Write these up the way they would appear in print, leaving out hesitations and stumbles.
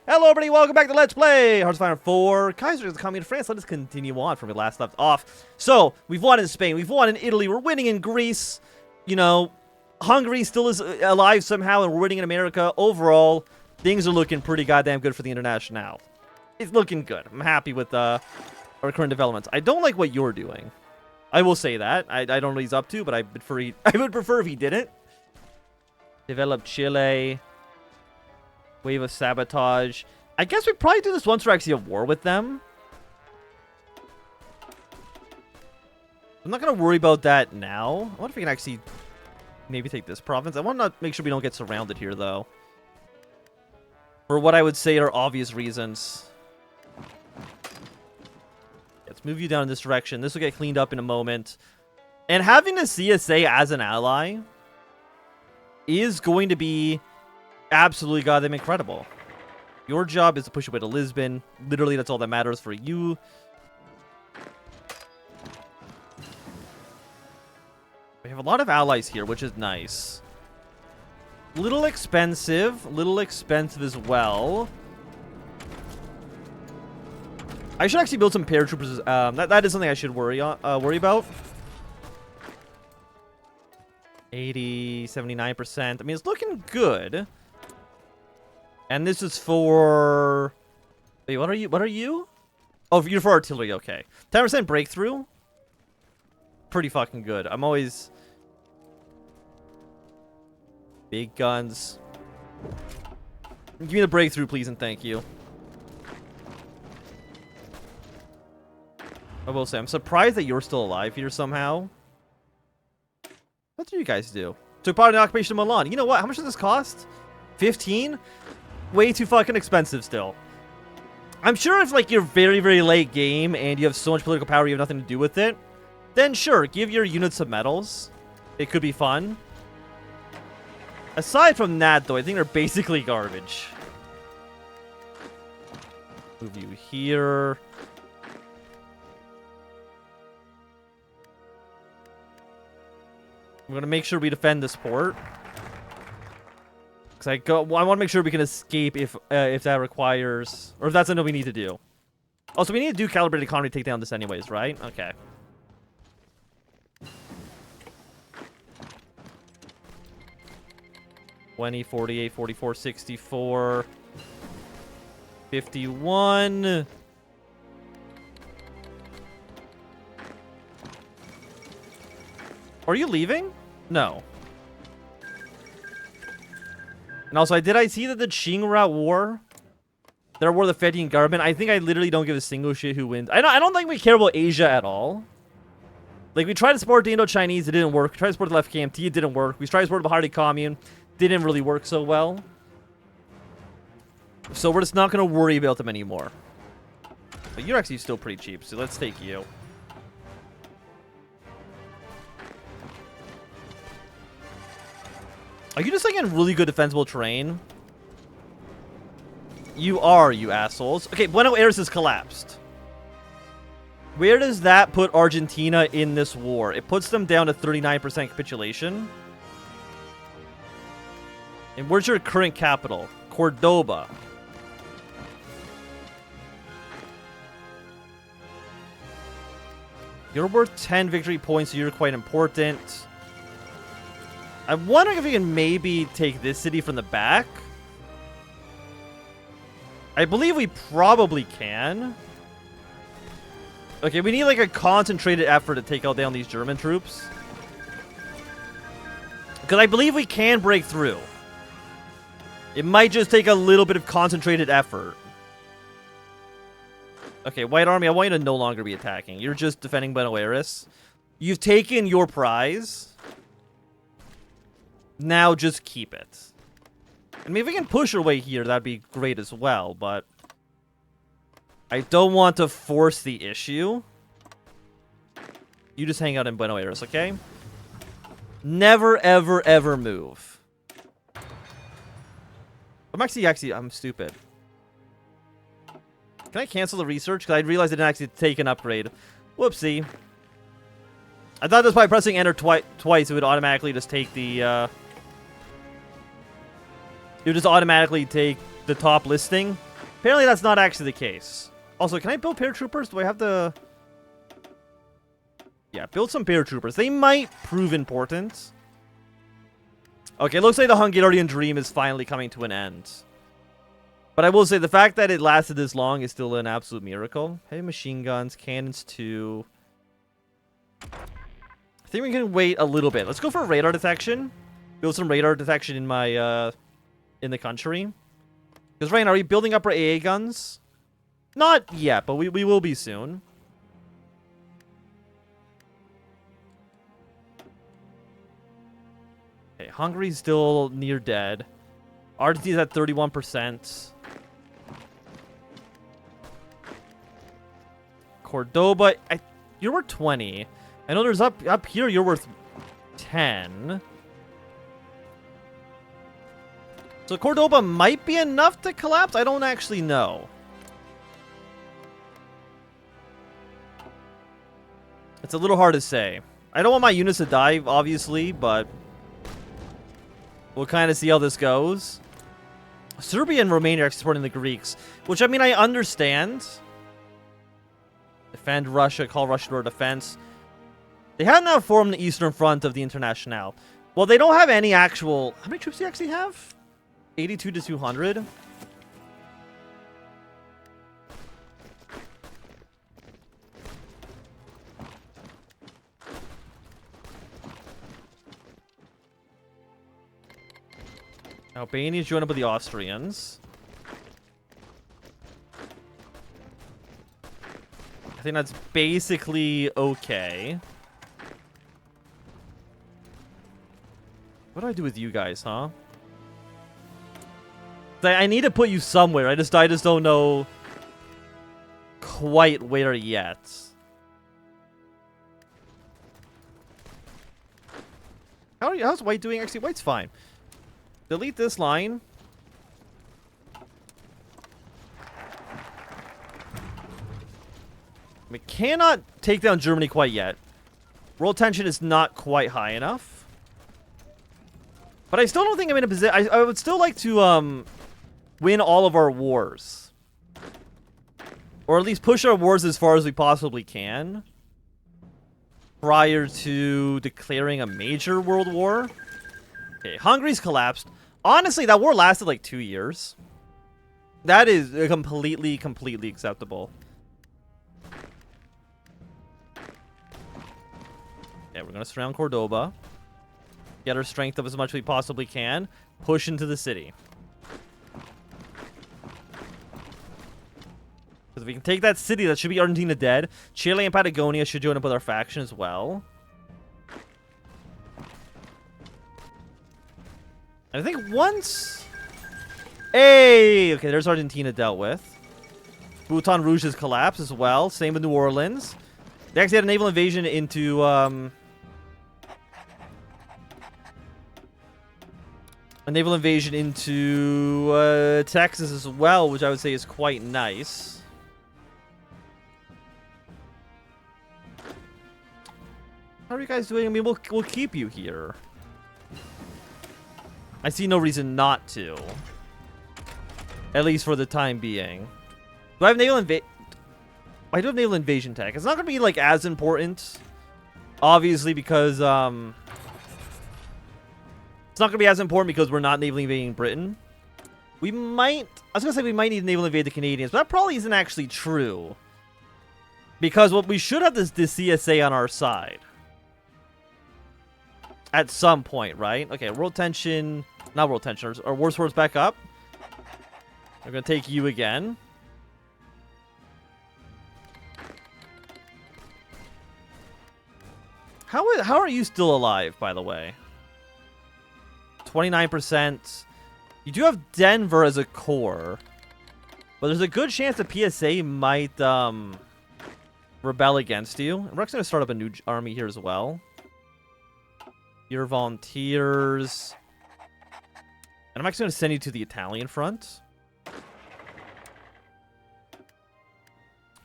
Hello everybody, welcome back to Let's Play Hearts of Iron 4 Kaiserreich Commune of France. Let us continue on from where we last left off. So, we've won in Spain, we've won in Italy, we're winning in Greece. You know, Hungary still is alive somehow, and we're winning in America. Overall, things are looking pretty goddamn good for the International. It's looking good. I'm happy with our current developments. I don't like what you're doing. I will say that. I don't know what he's up to, but I would prefer if he didn't. Develop Chile. Wave of sabotage. I guess we probably do this once we're actually at war with them. I'm not going to worry about that now. I wonder if we can actually maybe take this province. I want to make sure we don't get surrounded here, though. For what I would say are obvious reasons. Let's move you down in this direction. This will get cleaned up in a moment. And having a CSA as an ally is going to be absolutely goddamn incredible. Your job is to push away to Lisbon. Literally, that's all that matters for you. We have a lot of allies here, which is nice. Little expensive as well. I should actually build some paratroopers. That is something I should worry about. 80, 79%. I mean, it's looking good. And this is for... Wait, what are you? What are you? Oh, you're for artillery, okay. 10% breakthrough? Pretty fucking good. I'm always... Big guns. Give me the breakthrough, please, and thank you. I will say, I'm surprised that you're still alive here somehow. What do you guys do? Took part in the occupation of Milan. You know what? How much does this cost? 15? Way too fucking expensive still. I'm sure if, like, you're very, very late game and you have so much political power you have nothing to do with it, then sure, give your units some medals. It could be fun. Aside from that, though, I think they're basically garbage. Move you here. I'm gonna make sure we defend this port. Because I want to make sure we can escape if that requires... Or if that's something we need to do. Also, we need to do calibrated economy to take down this anyways, right? Okay. $20, $48, $44, $64... $51... Are you leaving? No. And also, did I see that the Qing were at war? They're at war with the Fedian government. I think I literally don't give a single shit who wins. I don't think we care about Asia at all. Like, we tried to support the Indo-Chinese, it didn't work. We tried to support the left KMT, it didn't work. We tried to support the Kaiserreich Commune, didn't really work so well. So we're just not going to worry about them anymore. But you're actually still pretty cheap, so let's take you. Are you just, like, in really good defensible terrain? You are, you assholes. Okay, Buenos Aires has collapsed. Where does that put Argentina in this war? It puts them down to 39% capitulation. And where's your current capital? Cordoba. You're worth 10 victory points, so you're quite important. I'm wondering if we can maybe take this city from the back. I believe we probably can. Okay, we need like a concentrated effort to take out down these German troops. Because I believe we can break through. It might just take a little bit of concentrated effort. Okay, White Army, I want you to no longer be attacking. You're just defending Buenos Aires. You've taken your prize. Now just keep it. I mean, if we can push our way here, that'd be great as well, but I don't want to force the issue. You just hang out in Buenos Aires, okay? Never, ever, ever move. I'm stupid. Can I cancel the research? Because I realized I didn't actually take an upgrade. Whoopsie. I thought just by pressing enter twice, it would automatically just take the, It would just automatically take the top listing. Apparently that's not actually the case. Also, can I build paratroopers? Do I have to... Yeah, build some paratroopers. They might prove important. Okay, it looks like the Hungarian dream is finally coming to an end. But I will say, the fact that it lasted this long is still an absolute miracle. Heavy machine guns, cannons too. I think we can wait a little bit. Let's go for radar detection. Build some radar detection in my, in the country. Because, Ryan, are we building up our AA guns? Not yet, but we will be soon. Okay, Hungary's still near dead. Argentina's at 31%. Cordoba, you're worth 20. I know there's up here you're worth 10. So Cordoba might be enough to collapse. I don't actually know. It's a little hard to say. I don't want my units to die, obviously, but we'll kind of see how this goes. Serbia and Romania are supporting the Greeks, which, I mean, I understand. Defend Russia, call Russia to our defense. They have now formed the Eastern Front of the Internationale. Well, they don't have any actual... How many troops do you actually have? 82 to 200. Albania's joined up with the Austrians. I think that's basically okay. What do I do with you guys, huh? I need to put you somewhere. I just don't know quite where yet. How's White doing? Actually, White's fine. Delete this line. We cannot take down Germany quite yet. World tension is not quite high enough. But I still don't think I'm in a position... I would still like to win all of our wars. Or at least push our wars as far as we possibly can. Prior to declaring a major world war. Okay, Hungary's collapsed. Honestly, that war lasted like 2 years. That is completely acceptable. Yeah, we're going to surround Cordoba. Get our strength up as much as we possibly can. Push into the city. Because if we can take that city, that should be Argentina dead. Chile and Patagonia should join up with our faction as well. I think once... Hey! Okay, there's Argentina dealt with. Bhutan Rouge has collapsed as well. Same with New Orleans. They actually had a naval invasion into... a naval invasion into Texas as well, which I would say is quite nice. How are you guys doing? I mean, we'll keep you here. I see no reason not to. At least for the time being. Do I have naval invasion? I do have naval invasion tech. It's not going to be, like, as important. Obviously, because, it's not going to be as important because we're not naval invading Britain. We might... I was going to say we might need to naval invade the Canadians, but that probably isn't actually true. Because what we should have this CSA on our side. At some point, right? Okay, world tension... Not world tension. Our war swords back up. We're going to take you again. How are you still alive, by the way? 29%. You do have Denver as a core. But there's a good chance the PSA might rebel against you. And we're actually going to start up a new army here as well. Your volunteers. And I'm actually going to send you to the Italian front.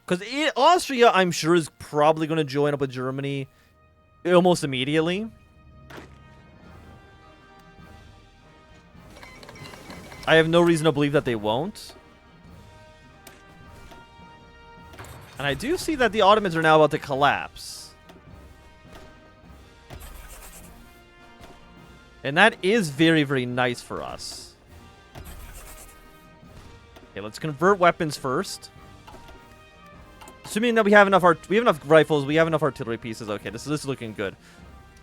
Because Austria, I'm sure, is probably going to join up with Germany almost immediately. I have no reason to believe that they won't. And I do see that the Ottomans are now about to collapse. And that is very, very nice for us. Okay, let's convert weapons first. Assuming that we have enough rifles, we have enough artillery pieces. Okay, this is looking good.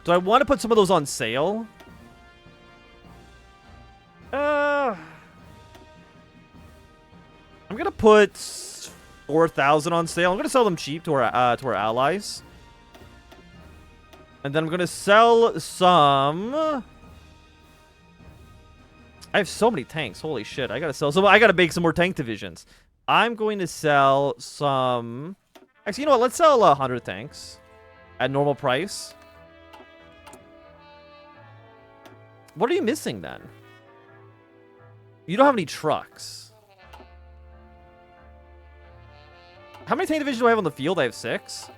Do I want to put some of those on sale? I'm gonna put 4,000 on sale. I'm gonna sell them cheap to our allies, and then I'm gonna sell some. I have so many tanks. Holy shit! I gotta sell some. I gotta make some more tank divisions. I'm going to sell some. Actually, you know what? Let's sell 100 tanks at normal price. What are you missing then? You don't have any trucks. How many tank divisions do I have on the field? I have 6.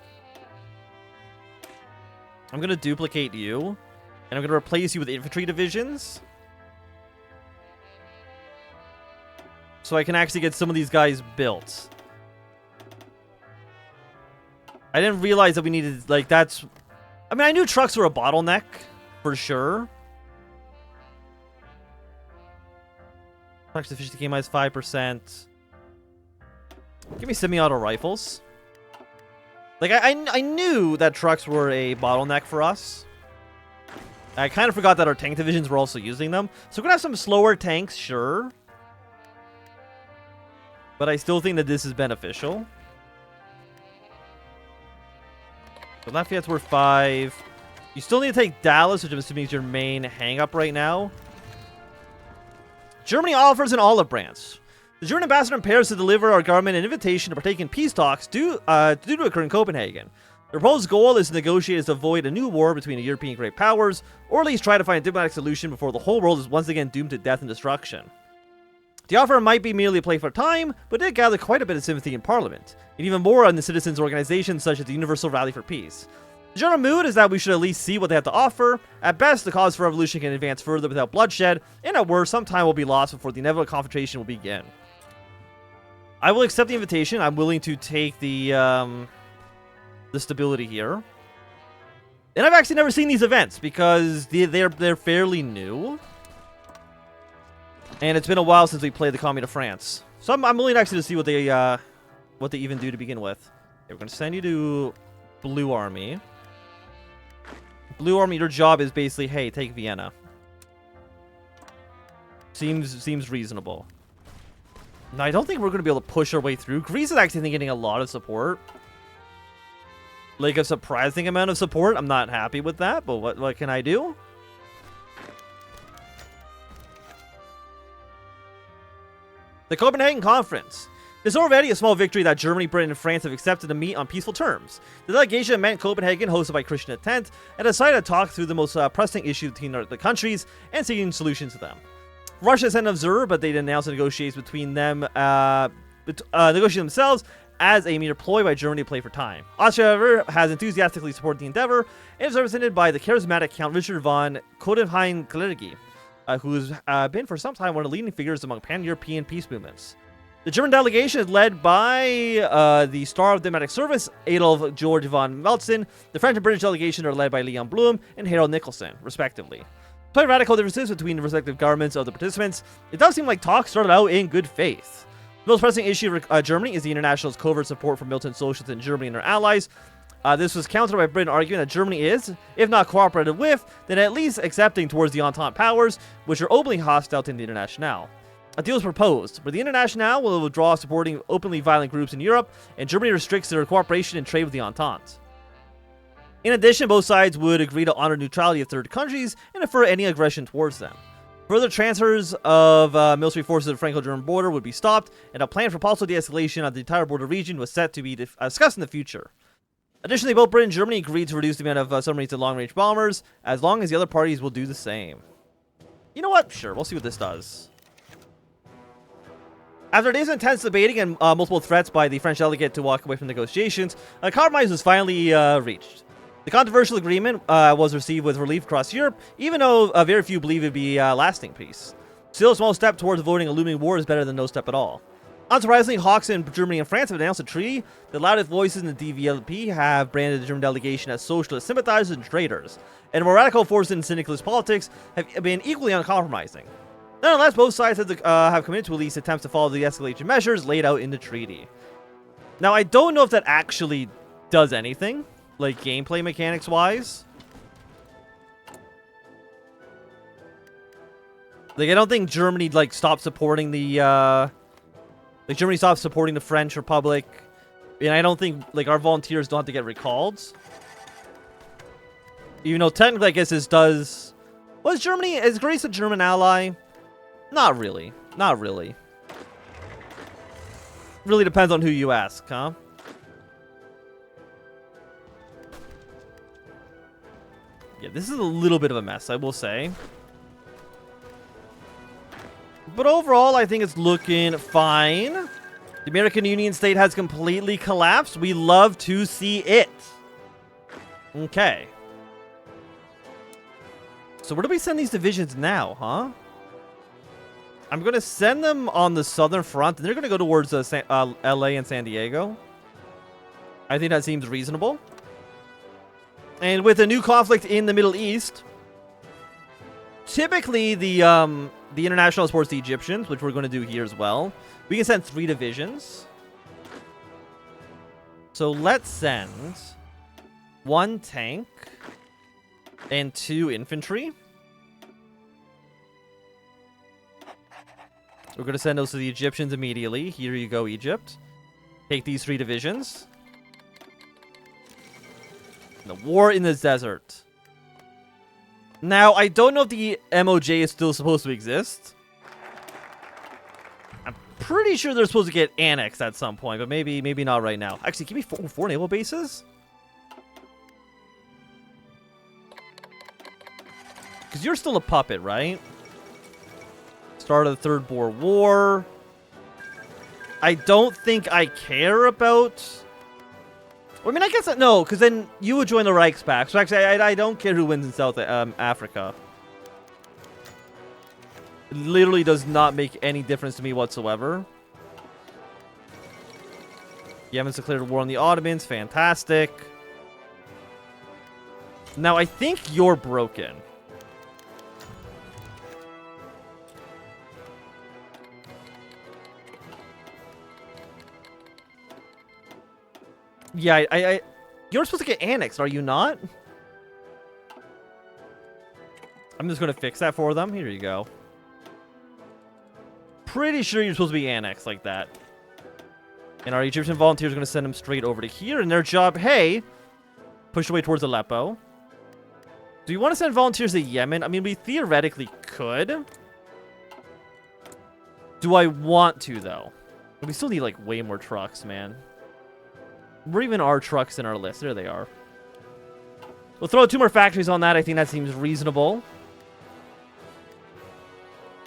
I'm going to duplicate you. And I'm going to replace you with infantry divisions. So I can actually get some of these guys built. I didn't realize that we needed, like, that's... I mean, I knew trucks were a bottleneck, for sure. Trucks efficiency gain minus 5%. Give me semi-auto rifles. Like, I knew that trucks were a bottleneck for us. I kind of forgot that our tank divisions were also using them. So we're going to have some slower tanks, sure. But I still think that this is beneficial. So Lafayette's worth 5. You still need to take Dallas, which I'm assuming is your main hang-up right now. Germany offers an olive branch. The German ambassador in Paris to deliver our government an invitation to partake in peace talks due to occur in Copenhagen. The proposed goal is to negotiate to avoid a new war between the European great powers, or at least try to find a diplomatic solution before the whole world is once again doomed to death and destruction. The offer might be merely a play for time, but did gather quite a bit of sympathy in Parliament, and even more on the citizens' organizations such as the Universal Rally for Peace. The general mood is that we should at least see what they have to offer. At best, the cause for revolution can advance further without bloodshed, and at worst, some time will be lost before the inevitable confrontation will begin. I will accept the invitation. I'm willing to take the stability here. And I've actually never seen these events because they're fairly new. And it's been a while since we played the Commune of France. So I'm willing actually to see what they even do to begin with. Okay, we're going to send you to Blue Army. Blue Army, your job is basically, hey, take Vienna. Seems reasonable. No, I don't think we're going to be able to push our way through. Greece is actually getting a lot of support. Like a surprising amount of support. I'm not happy with that, but what can I do? The Copenhagen Conference. It's already a small victory that Germany, Britain, and France have accepted to meet on peaceful terms. The delegation met in Copenhagen, hosted by Christian Intent, and decided to talk through the most pressing issues between the countries and seeking solutions to them. Russia sent an observer, but they announced the negotiations between them, negotiating themselves as a mere ploy by Germany to play for time. Austria, however, has enthusiastically supported the endeavor and is represented by the charismatic Count Richard von Copenhagen-Clergy, who's been for some time one of the leading figures among pan-European peace movements. The German delegation is led by the star of diplomatic service, Adolf George von Meltzen. The French and British delegation are led by Leon Blum and Harold Nicholson, respectively. Despite radical differences between the respective governments of the participants, it does seem like talks started out in good faith. The most pressing issue of Germany is the international's covert support for militant socialists in Germany and their allies. This was countered by Britain arguing that Germany is, if not cooperative with, then at least accepting towards the Entente powers, which are openly hostile to the Internationale. A deal is proposed, where the Internationale will withdraw supporting openly violent groups in Europe, and Germany restricts their cooperation and trade with the Entente. In addition, both sides would agree to honor neutrality of third countries and defer any aggression towards them. Further transfers of military forces to the Franco-German border would be stopped, and a plan for possible de-escalation of the entire border region was set to be discussed in the future. Additionally, both Britain and Germany agreed to reduce the amount of submarines and long-range bombers, as long as the other parties will do the same. You know what? Sure, we'll see what this does. After days of intense debating and multiple threats by the French delegate to walk away from negotiations, a compromise was finally reached. The controversial agreement was received with relief across Europe, even though very few believe it would be lasting peace. Still, a small step towards avoiding a looming war is better than no step at all. Unsurprisingly, hawks in Germany and France have announced a treaty. The loudest voices in the DVLP have branded the German delegation as socialist sympathizers and traitors, and more radical forces in syndicalist politics have been equally uncompromising. Nonetheless, both sides have committed to at least attempts to follow the escalation measures laid out in the treaty. Now, I don't know if that actually does anything, like gameplay mechanics-wise. Like, I don't think Germany, like, stopped supporting the, like, Germany stopped supporting the French Republic. And I don't think, like, our volunteers don't have to get recalled. Even though, technically, I guess this does... Is Greece a German ally? Not really. Not really. Really depends on who you ask, huh? Yeah, this is a little bit of a mess, I will say. But overall, I think it's looking fine. The American Union state has completely collapsed. We love to see it. Okay. So where do we send these divisions now, huh? I'm going to send them on the southern front, and they're going to go towards LA and San Diego. I think that seems reasonable. And with a new conflict in the Middle East, typically the international supports the Egyptians, which we're going to do here as well. We can send 3 divisions. So let's send 1 tank and 2 infantry. We're going to send those to the Egyptians immediately. Here you go, Egypt. Take these 3 divisions. The war in the desert. Now, I don't know if the MOJ is still supposed to exist. I'm pretty sure they're supposed to get annexed at some point, but maybe not right now. Actually, give me 4 naval bases? Because you're still a puppet, right? Start of the Third Boer War. I don't think I care about... I mean, I guess no, because then you would join the Reichspakt. So actually, I don't care who wins in South Africa. It literally does not make any difference to me whatsoever. Yemen's declared war on the Ottomans. Fantastic. Now, I think you're broken. Yeah, you're supposed to get annexed, are you not? I'm just going to fix that for them. Here you go. Pretty sure you're supposed to be annexed like that. And our Egyptian volunteers are going to send them straight over to here. And their job, hey, push away towards Aleppo. Do you want to send volunteers to Yemen? I mean, we theoretically could. Do I want to, though? We still need, like, way more trucks, man. Where even are trucks in our list? There they are. We'll throw 2 more factories on that. I think that seems reasonable.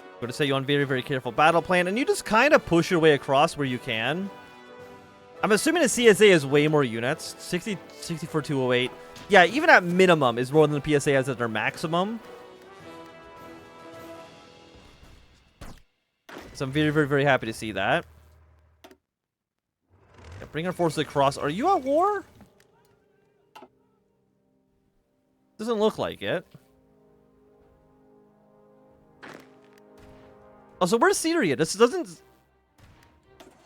I'm going to set you on very, very careful battle plan. And you just kind of push your way across where you can. I'm assuming the CSA has way more units. 64,208. Yeah, even at minimum is more than the PSA has at their maximum. So I'm very, very, very happy to see that. Bring our forces across. Are you at war? Doesn't look like it. Oh, so where's Syria? Doesn't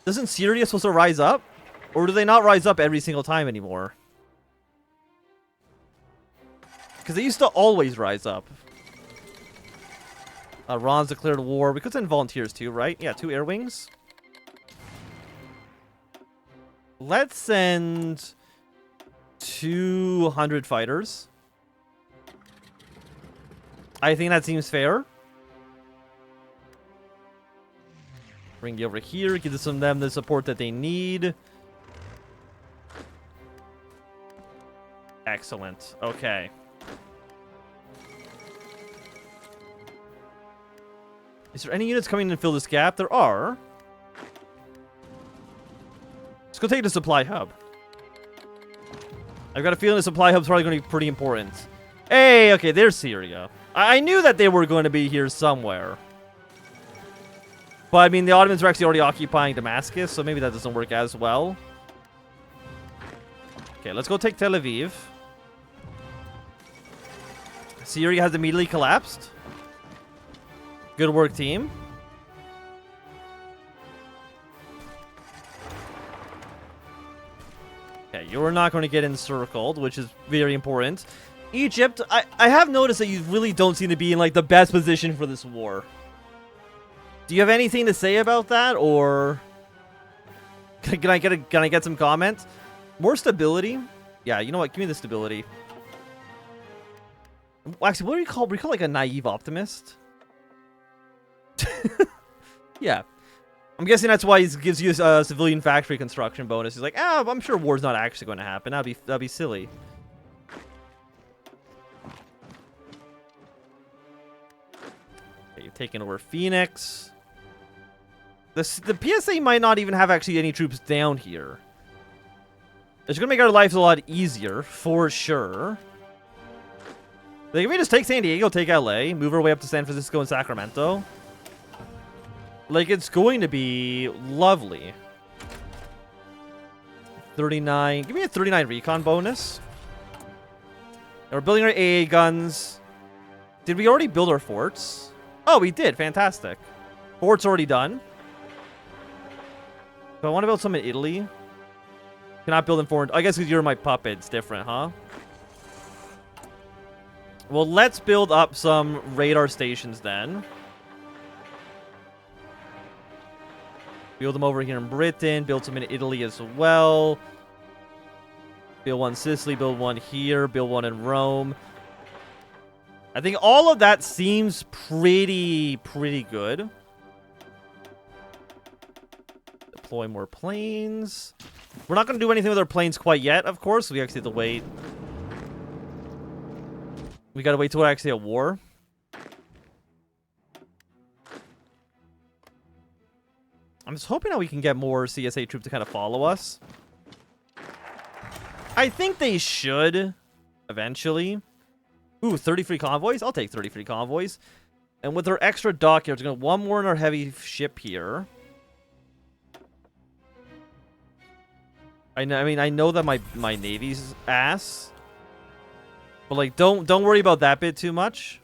Syria supposed to rise up? Or do they not rise up every single time anymore? Because they used to always rise up. Iran's declared war. We could send volunteers too, right? Yeah, 2 air wings. Let's send 200 fighters. I think that seems fair. Bring you over here. Give them the support that they need. Excellent. Okay. Is there any units coming in to fill this gap? There are. Let's go take the supply hub. I've got a feeling the supply hub's probably going to be pretty important. Hey, okay, there's Syria. I knew that they were going to be here somewhere. But, I mean, the Ottomans are actually already occupying Damascus, so maybe that doesn't work as well. Okay, let's go take Tel Aviv. Syria has immediately collapsed. Good work, team. Okay, you're not going to get encircled, which is very important. Egypt, I have noticed that you really don't seem to be in, like, the best position for this war. Do you have anything to say about that, or can I get some comments? More stability? Yeah, you know what? Give me the stability. Actually, what do we call? We call like a naive optimist. Yeah, I'm guessing that's why he gives you a civilian factory construction bonus. He's like, I'm sure war's not actually going to happen. That'd be silly. Okay, you've taken over Phoenix. The PSA might not even have actually any troops down here. It's going to make our lives a lot easier, for sure. Like, if we just take San Diego, take LA, move our way up to San Francisco and Sacramento. Like, it's going to be lovely. 39. Give me a 39 recon bonus. And we're building our AA guns. Did we already build our forts? Oh, we did. Fantastic. Fort's already done. So I want to build some in Italy. Cannot build in foreign. I guess because you're my puppet, it's different, huh? Well, let's build up some radar stations then. Build them over here in Britain. Build some in Italy as well. Build one in Sicily. Build one here. Build one in Rome. I think all of that seems pretty good. Deploy more planes. We're not going to do anything with our planes quite yet, of course. We actually have to wait. We got to wait till we're actually at war. I'm just hoping that we can get more CSA troops to kind of follow us. I think they should eventually. Ooh, 30 free convoys? I'll take 30 free convoys. And with our extra dockyards, we're going to one more in our heavy ship here. I mean, I know that my navy's ass, but like, don't worry about that bit too much.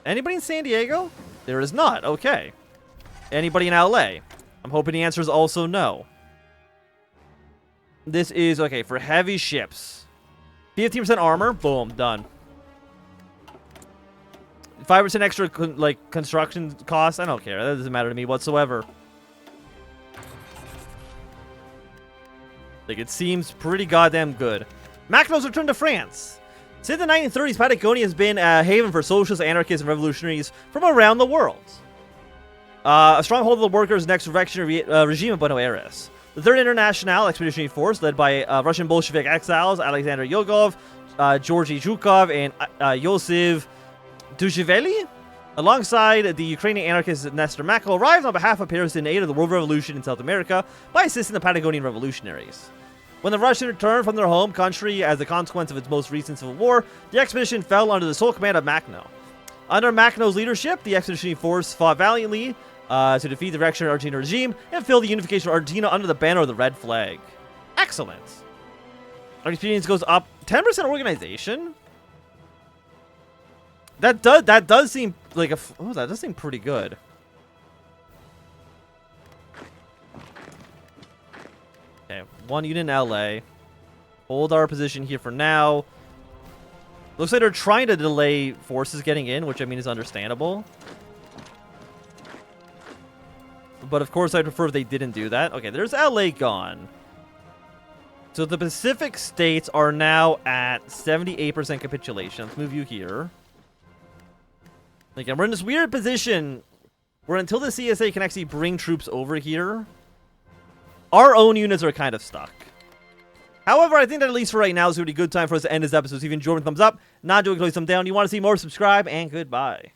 Anybody in San Diego? There is not. Okay. Anybody in LA? I'm hoping the answer is also no. This is okay for heavy ships. 15% armor. Boom. Done. 5% extra like construction costs. I don't care. That doesn't matter to me whatsoever. Like, it seems pretty goddamn good. Mackinac returned to France. Since the 1930s, Patagonia has been a haven for socialists, anarchists, and revolutionaries from around the world. A stronghold of the workers' next revolutionary regime of Buenos Aires. The 3rd International Expeditionary Force, led by Russian Bolshevik exiles Alexander Yogov, Georgy Zhukov, and Yosif Duzheveli, alongside the Ukrainian anarchist Nestor Mako, arrived on behalf of Paris in aid of the World Revolution in South America by assisting the Patagonian revolutionaries. When the Russians returned from their home country as a consequence of its most recent civil war, the expedition fell under the sole command of Mackinac. Under Mackinac's leadership, the expeditionary force fought valiantly to defeat the reactionary Argentine regime and fill the unification of Argentina under the banner of the red flag. Excellent. Our experience goes up 10% organization. That does seem like a that does seem pretty good. Okay, 1 unit in LA. Hold our position here for now. Looks like they're trying to delay forces getting in, which I mean is understandable. But of course, I'd prefer if they didn't do that. Okay, there's LA gone. So the Pacific states are now at 78% capitulation. Let's move you here. Again, we're in this weird position where until the CSA can actually bring troops over here, our own units are kind of stuck. However, I think that at least for right now is a really good time for us to end this episode. So if you enjoyed, thumbs up. Not doing, close thumb down. You want to see more, subscribe, and goodbye.